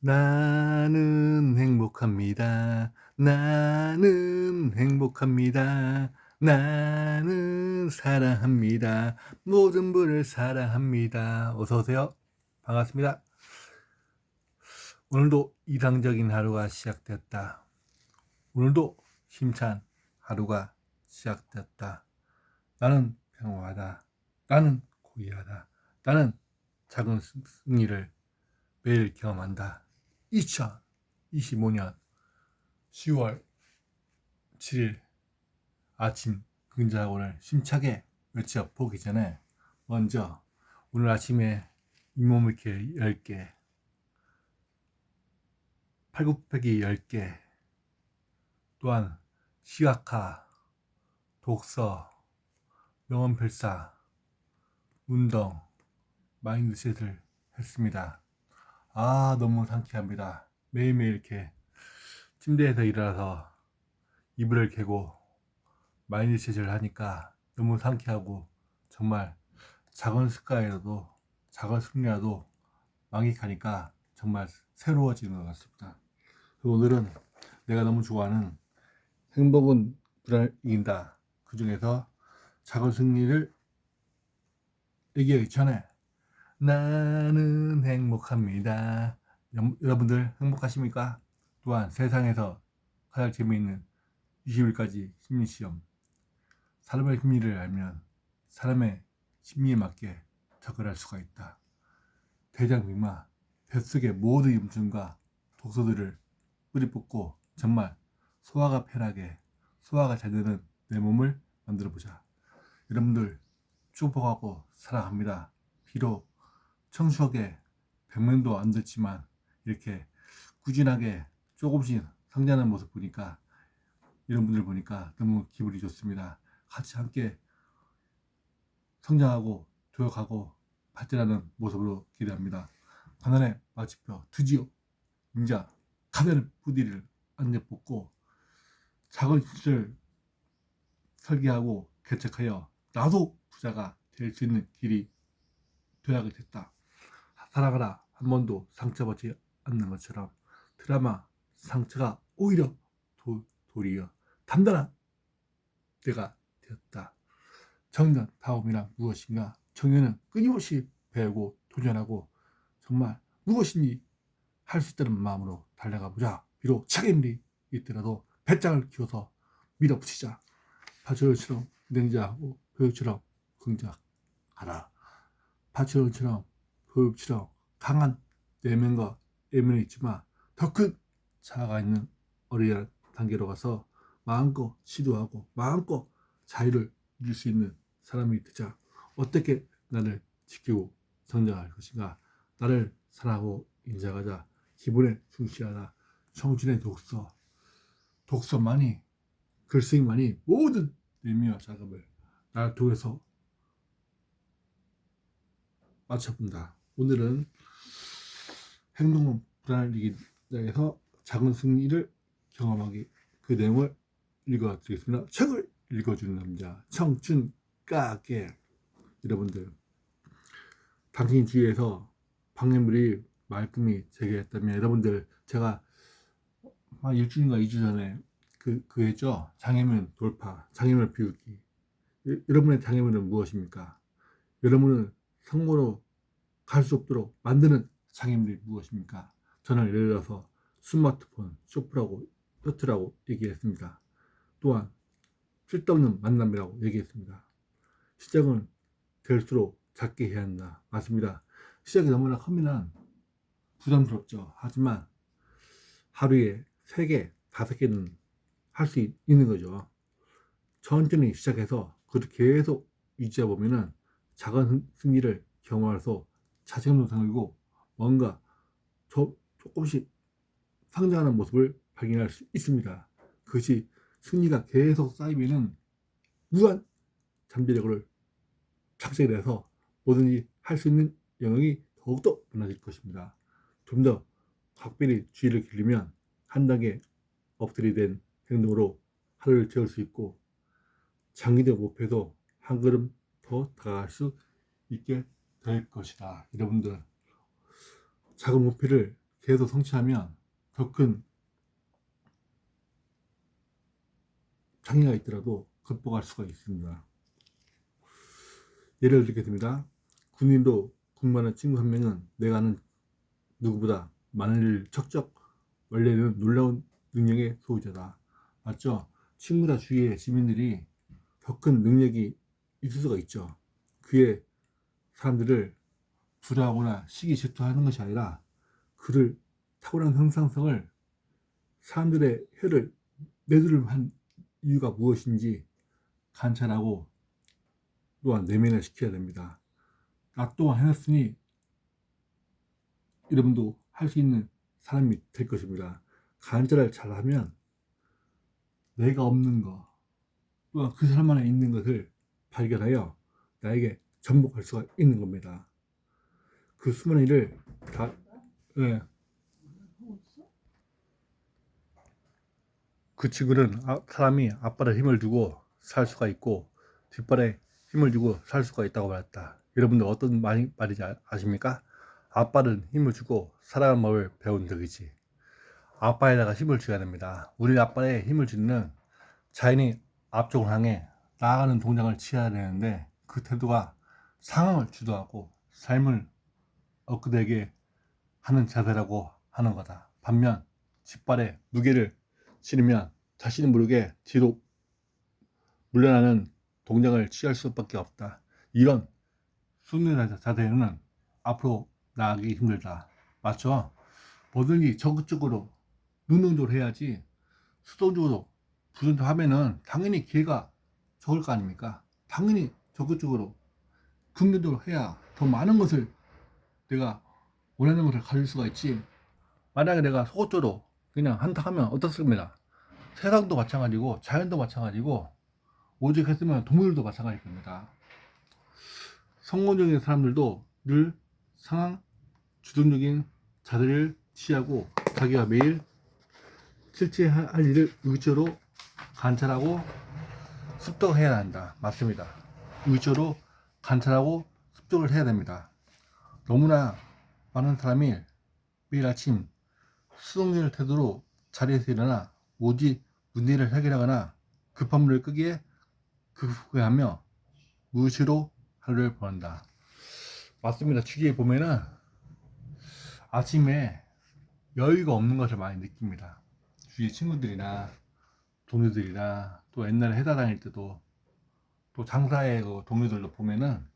나는 행복합니다. 나는 행복합니다. 나는 사랑합니다. 모든 분을 사랑합니다. 어서 오세요. 반갑습니다. 오늘도 이상적인 하루가 시작됐다. 오늘도 힘찬 하루가 시작됐다. 나는 평화하다. 나는 고귀하다. 나는 작은 승리를 매일 경험한다. 2025년 10월 7일 아침 근자학원을 심차게 외쳐보기 전에 먼저 오늘 아침에 잇몸일기 10개, 팔굽혀펴기 10개, 또한 시각화, 독서, 명언필사, 운동, 마인드셋을 했습니다. 너무 상쾌합니다. 매일매일 이렇게 침대에서 일어나서 이불을 개고 마인드셋을 하니까 너무 상쾌하고 정말 작은 습관이라도 작은 승리라도 만끽하니까 정말 새로워지는 것 같습니다. 오늘은 내가 너무 좋아하는 행복은 불안을 이긴다. 그 중에서 작은 승리를 얘기하기 전에 나는 행복합니다. 여러분들 행복하십니까? 또한 세상에서 가장 재미있는 20일까지 심리시험. 사람의 심리를 알면 사람의 심리에 맞게 접근할 수가 있다. 대장빅마, 뱃속의 모든 염증과 독소들을 뿌리 뽑고 정말 소화가 편하게, 소화가 잘 되는 내 몸을 만들어 보자. 여러분들 축복하고 사랑합니다. 비록 청소하게 100명도 안 됐지만 이렇게 꾸준하게 조금씩 성장하는 모습 보니까 이런 분들 보니까 너무 기분이 좋습니다. 같이 함께 성장하고 조력하고 발전하는 모습으로 기대합니다. 가난의 마침표 드디어 인자 가난의 부디를 안내 뽑고 작은 시를 설계하고 개척하여 나도 부자가 될 수 있는 길이 되어가게 됐다. 살아가라 한 번도 상처받지 않는 것처럼 드라마 상처가 오히려 도리어 단단한 때가 되었다. 청년 다움이란 무엇인가? 청년은 끊임없이 배우고 도전하고 정말 무엇인지 할 수 있다는 마음으로 달려가 보자. 비록 책임이 있더라도 배짱을 키워서 밀어붙이자. 바처럼처럼 냉자하고 교육처럼 긍정하라. 바처럼처럼 교육처럼 강한 내면과 애면이 있지만 더 큰 자아가 있는 어린이 단계로 가서 마음껏 시도하고 마음껏 자유를 누릴 수 있는 사람이 되자. 어떻게 나를 지키고 성장할 것인가? 나를 사랑하고 인정하자. 기본에 충실하다. 청춘의 독서만이 글쓰기만이 모든 의미와 작업을 나를 통해서 맞춰본다. 오늘은 행동은 불안을 이기에서 작은 승리를 경험하기 그 내용을 읽어드리겠습니다. 책을 읽어주는 남자 청춘 까게. 여러분들 당신 주위에서 방해물이 말끔히 제기했다면 여러분들 제가 한 일주일인가 2주 전에 그 했죠. 장애물 돌파, 장애물 비우기. 여러분의 장애물은 무엇입니까? 여러분은 성공으로 갈 수 없도록 만드는 장애물이 무엇입니까? 저는 예를 들어서 스마트폰, 쇼프라고, 쇼트라고 얘기했습니다. 또한 쓸데없는 만남이라고 얘기했습니다. 시작은 될수록 작게 해야 한다. 맞습니다. 시작이 너무나 크면 부담스럽죠. 하지만 하루에 3개, 5개는 할 수 있는 거죠. 천천히 시작해서 그렇게 계속 유지해 보면은 작은 승리를 경험해서 자신감도 생기고 뭔가 조금씩 성장하는 모습을 발견할 수 있습니다. 그것이 승리가 계속 쌓이면은 무한 잠재력을 착색해서 뭐든지 할 수 있는 영역이 더욱더 많아질 것입니다. 좀 더 각별히 주의를 기울이면 한 단계 업들이 된 행동으로 하루를 채울 수 있고 장기적 목표도 한 걸음 더 다가갈 수 있게 될 것이다. 여러분들 작은 목표를 계속 성취하면 더 큰 장애가 있더라도 극복할 수가 있습니다. 예를 들겠습니다. 군인도 군만한 친구 한 명은 내가 아는 누구보다 많은 일을 척척 원래는 놀라운 능력의 소유자다. 맞죠? 친구나 주위의 시민들이 더 큰 능력이 있을 수가 있죠. 그의 사람들을 두려워하거나 시기 질투하는 것이 아니라 그를 탁월한 형상성을 사람들의 혀를 내두를 한 이유가 무엇인지 관찰하고 또한 내면을 시켜야 됩니다. 나 또한 해냈으니 여러분도 할 수 있는 사람이 될 것입니다. 관찰을 잘하면 내가 없는 것 또한 그 사람 안에 있는 것을 발견하여 나에게 전복할 수가 있는 겁니다. 그 수많은 일을 다 예. 그 친구는 사람이 앞발에 힘을 주고 살 수가 있고 뒷발에 힘을 주고 살 수가 있다고 말했다. 여러분들 어떤 말인지 아십니까? 앞발은 힘을 주고 살아가는 법을 배운 덕이지. 앞발에다가 힘을 줘야 됩니다. 우리 앞발에 힘을 주는 자연이 앞쪽을 향해 나아가는 동작을 취해야 되는데 그 태도가 상황을 주도하고 삶을 업그레이게 하는 자세라고 하는 거다. 반면 뒷발에 무게를 실으면 자신이 모르게 뒤로 물러나는 동작을 취할 수밖에 없다. 이런 숙련자 자세는 앞으로 나아가기 힘들다. 맞죠? 뭐든지 적극적으로 능동적으로 해야지 수동적으로 부정적으로 하면은 당연히 기회가 적을 거 아닙니까? 당연히 적극적으로 긍정적으로 해야 더 많은 것을 내가 원하는 것을 가질 수가 있지. 만약에 내가 소극적으로 그냥 한다 하면 어떻습니까? 세상도 마찬가지고 자연도 마찬가지고 오직 했으면 동물도 마찬가지일 겁니다. 성공적인 사람들도 늘 상황 주동적인 자세를 취하고 자기가 매일 실체할 일을 의지로 관찰하고 습득해야 한다. 맞습니다. 의지로 관찰하고 습득을 해야 됩니다. 너무나 많은 사람이 매일 아침 수동적인 태도로 자리에서 일어나 오직 문제를 해결하거나 급한 물을 끄기에 후회하며 무의식으로 하루를 보낸다. 맞습니다. 주위에 보면은 아침에 여유가 없는 것을 많이 느낍니다. 주위 친구들이나 동료들이나 또 옛날에 회사 다닐 때도 또 장사의 그 동료들도 보면은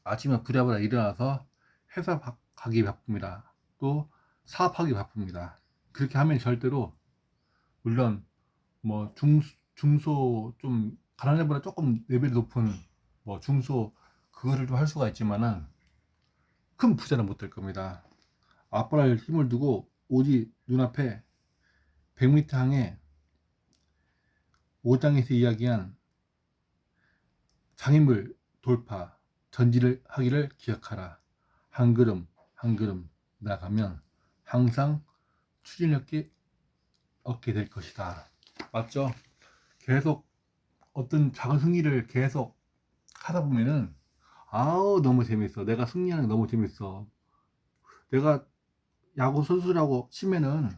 아침에 부랴부랴 일어나서 회사 가기 바쁩니다. 또 사업하기 바쁩니다. 그렇게 하면 절대로 물론 뭐 중소 좀 가난해보다 조금 레벨이 높은 뭐 중소 그거를 좀 할 수가 있지만은 큰 부자는 못 될 겁니다. 앞발을 힘을 두고 오직 눈앞에 100m 항에 5장에서 이야기한 장애물 돌파 전지를 하기를 기억하라. 한 걸음 한 걸음 나가면 항상 추진력이 얻게 될 것이다. 맞죠? 계속 어떤 작은 승리를 계속 하다 보면은 아우 너무 재밌어. 내가 승리하는 게 너무 재밌어. 내가 야구 선수라고 치면은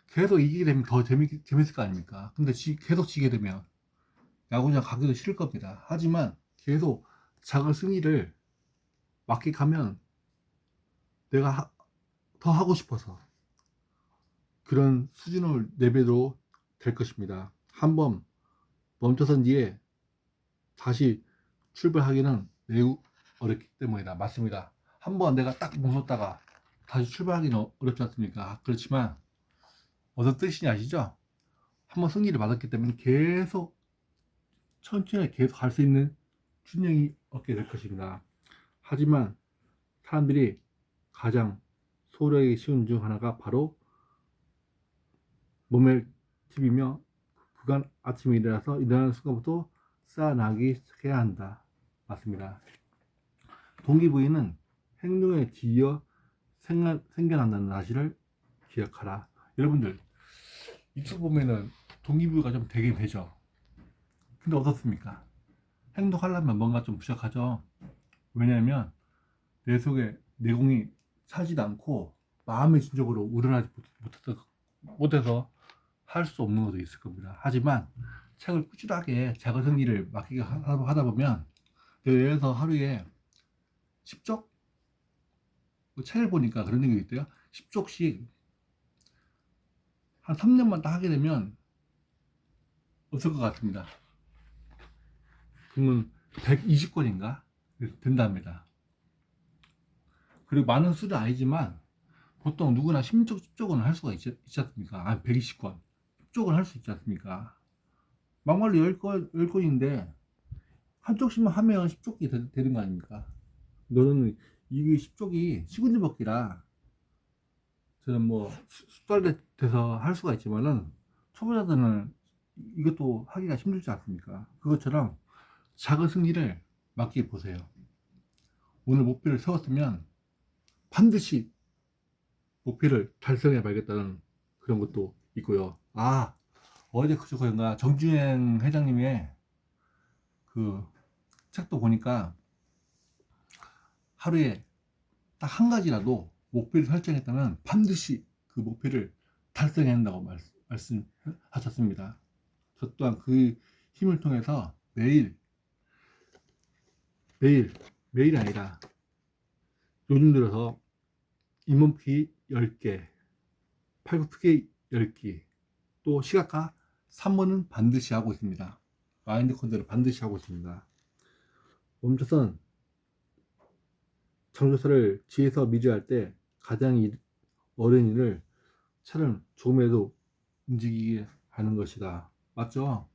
계속 이기게 되면 더 재밌을 거 아닙니까? 근데 계속 지게 되면 야구장 가기도 싫을 겁니다. 하지만 계속 작은 승리를 만끽하면 내가 더 하고 싶어서 그런 수준을 레벨로 될 것입니다. 한번 멈춰선 뒤에 다시 출발하기는 매우 어렵기 때문이다. 맞습니다. 한번 내가 딱 멈췄다가 다시 출발하기는 어렵지 않습니까? 그렇지만 어떤 뜻인지 아시죠? 한번 승리를 받았기 때문에 계속 천천히 계속 갈 수 있는 균형이 얻게 될 것입니다. 하지만 사람들이 가장 소홀하기 쉬운 중 하나가 바로 몸을 팁이며 그간 아침에 일어나서 일어나는 순간부터 쌓아나가기 시작해야 한다. 맞습니다. 동기부여는 행동에 뒤이어 생겨난다는 사실을 기억하라. 여러분들 유튜브 보면은 동기부여가 좀 되긴 되죠. 근데 어떻습니까? 행동하려면 뭔가 좀 부족하죠. 왜냐하면 내 속에 내공이 차지도 않고 마음의 진정으로 우러나지 못해서 할 수 없는 것도 있을 겁니다. 하지만 책을 꾸준하게 작은 승리를 맡기게 하다 보면, 예를 들어서 하루에 10쪽? 책을 보니까 그런 얘기 있대요. 10쪽씩 한 3년만 딱 하게 되면 없을 것 같습니다. 그러면 120권인가 된답니다. 그리고 많은 수는 아니지만 보통 누구나 10쪽은 할 수가 있지 않습니까? 아, 120권 10쪽은 할 수 있지 않습니까? 막말로 10권인데 한쪽씩만 하면 10쪽이 되는 거 아닙니까? 너는 이게 10쪽이 시군지 먹기라 저는 뭐 숙달돼서 할 수가 있지만은 초보자들은 이것도 하기가 힘들지 않습니까? 그것처럼 작은 승리를 맡겨 보세요. 오늘 목표를 세웠으면 반드시 목표를 달성해 봐야겠다는 그런 것도 있고요. 아, 어제 그저께인가 정주행 회장님의 그 책도 보니까 하루에 딱 한 가지라도 목표를 설정했다면 반드시 그 목표를 달성해야 한다고 말씀하셨습니다. 저 또한 그 힘을 통해서 매일이 아니라 요즘 들어서 잇몸피 10개, 팔굽혀펴기 10개, 또 시각화 3번은 반드시 하고 있습니다. 마인드 컨트롤을 반드시 하고 있습니다. 멈춰선 정조사를 지에서 미주할 때 가장 어려운 일을 차를 조금이라도 움직이게 하는 것이다. 맞죠?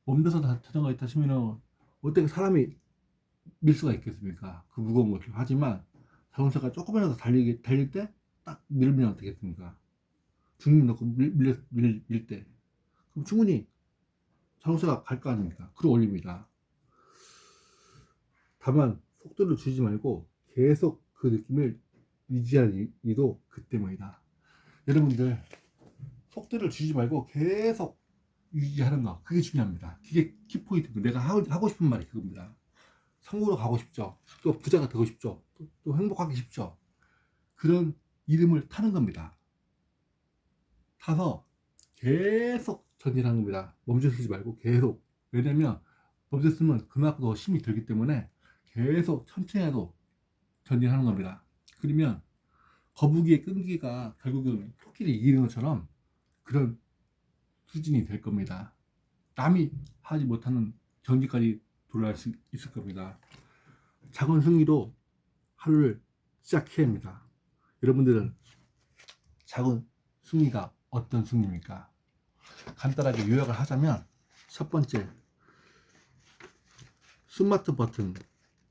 멈춰서 자전거에 타시면 어떻게 사람이 밀 수가 있겠습니까? 그 무거운 것을. 하지만 자동차가 조금이라도 달릴 때 딱 밀면 어떻겠습니까? 중립 넣고 밀 때 그럼 충분히 자동차가 갈 거 아닙니까? 그리고 올립니다. 다만 속도를 줄이지 말고 계속 그 느낌을 유지하는 이유도 그 때문이다. 여러분들 속도를 줄이지 말고 계속 유지하는 거, 그게 중요합니다. 그게 키포인트고, 내가 하고 싶은 말이 그겁니다. 성공으로 가고 싶죠. 또 부자가 되고 싶죠. 또 행복하기 싶죠. 그런 이름을 타는 겁니다. 타서 계속 전진하는 겁니다. 멈춰서지 말고 계속. 왜냐면 멈췄으면 그만큼 더 힘이 들기 때문에 계속 천천히 해도 전진하는 겁니다. 그러면 거북이의 끈기가 결국은 토끼를 이기는 것처럼 그런 수준이 될 겁니다. 남이 하지 못하는 경지까지 도달할 수 있을 겁니다. 작은 승리로 하루를 시작해야 합니다. 여러분들은 작은 승리가 어떤 승리입니까? 간단하게 요약을 하자면, 첫 번째, 스마트 버튼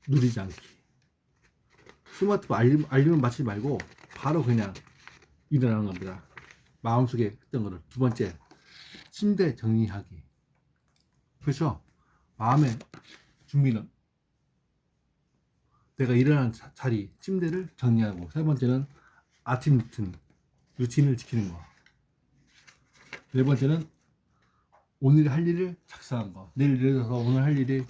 누르지 않기. 스마트 알림을 맞추지 말고 바로 그냥 일어나는 겁니다. 마음속에 했던 거를. 두 번째, 침대 정리하기. 그렇죠? 마음의 준비는 내가 일어나는 자리, 침대를 정리하고. 세 번째는 아침 루틴을 지키는 거. 네 번째는 오늘 할 일을 작성한 거. 예를 들어서 오늘 할 일이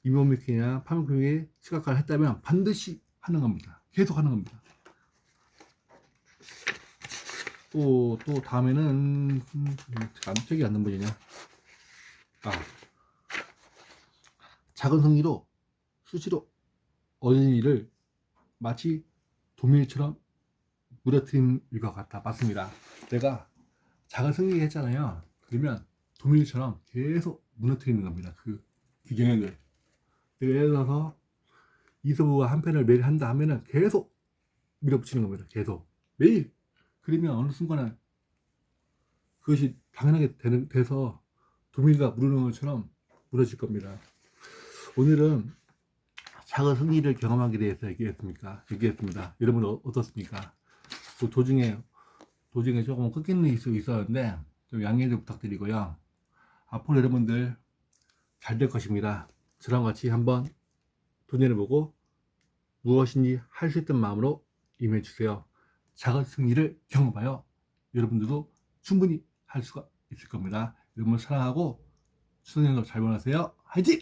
잇몸일으키냐 팔굽혀펴기 시각화를 했다면 반드시 하는 겁니다. 계속 하는 겁니다. 또 다음에는 책이 안 넘어지냐. 작은 승리로 수시로 어려운 일을 마치 도밀처럼 무너뜨린 일과 같다. 맞습니다. 내가 작은 승리 했잖아요. 그러면 도밀처럼 계속 무너뜨리는 겁니다. 그 경영을. 내가 예를 들어서 이서부가 한 편을 매일 한다 하면은 계속 밀어붙이는 겁니다. 계속 매일. 그러면 어느 순간에 그것이 당연하게 돼서 도밀과 무너지는 것처럼 무너질 겁니다. 오늘은 작은 승리를 경험하게 대해서 얘기했습니다. 여러분 어떻습니까? 또 도중에 조금 끊기는 수 있었는데 좀 양해 좀 부탁드리고요. 앞으로 여러분들 잘 될 것입니다. 저랑 같이 한번 도전해보고 무엇인지 할 수 있던 마음으로 임해주세요. 작은 승리를 경험하여 여러분들도 충분히 할 수가 있을 겁니다. 여러분 사랑하고 수능도 잘 보내세요. 화이팅!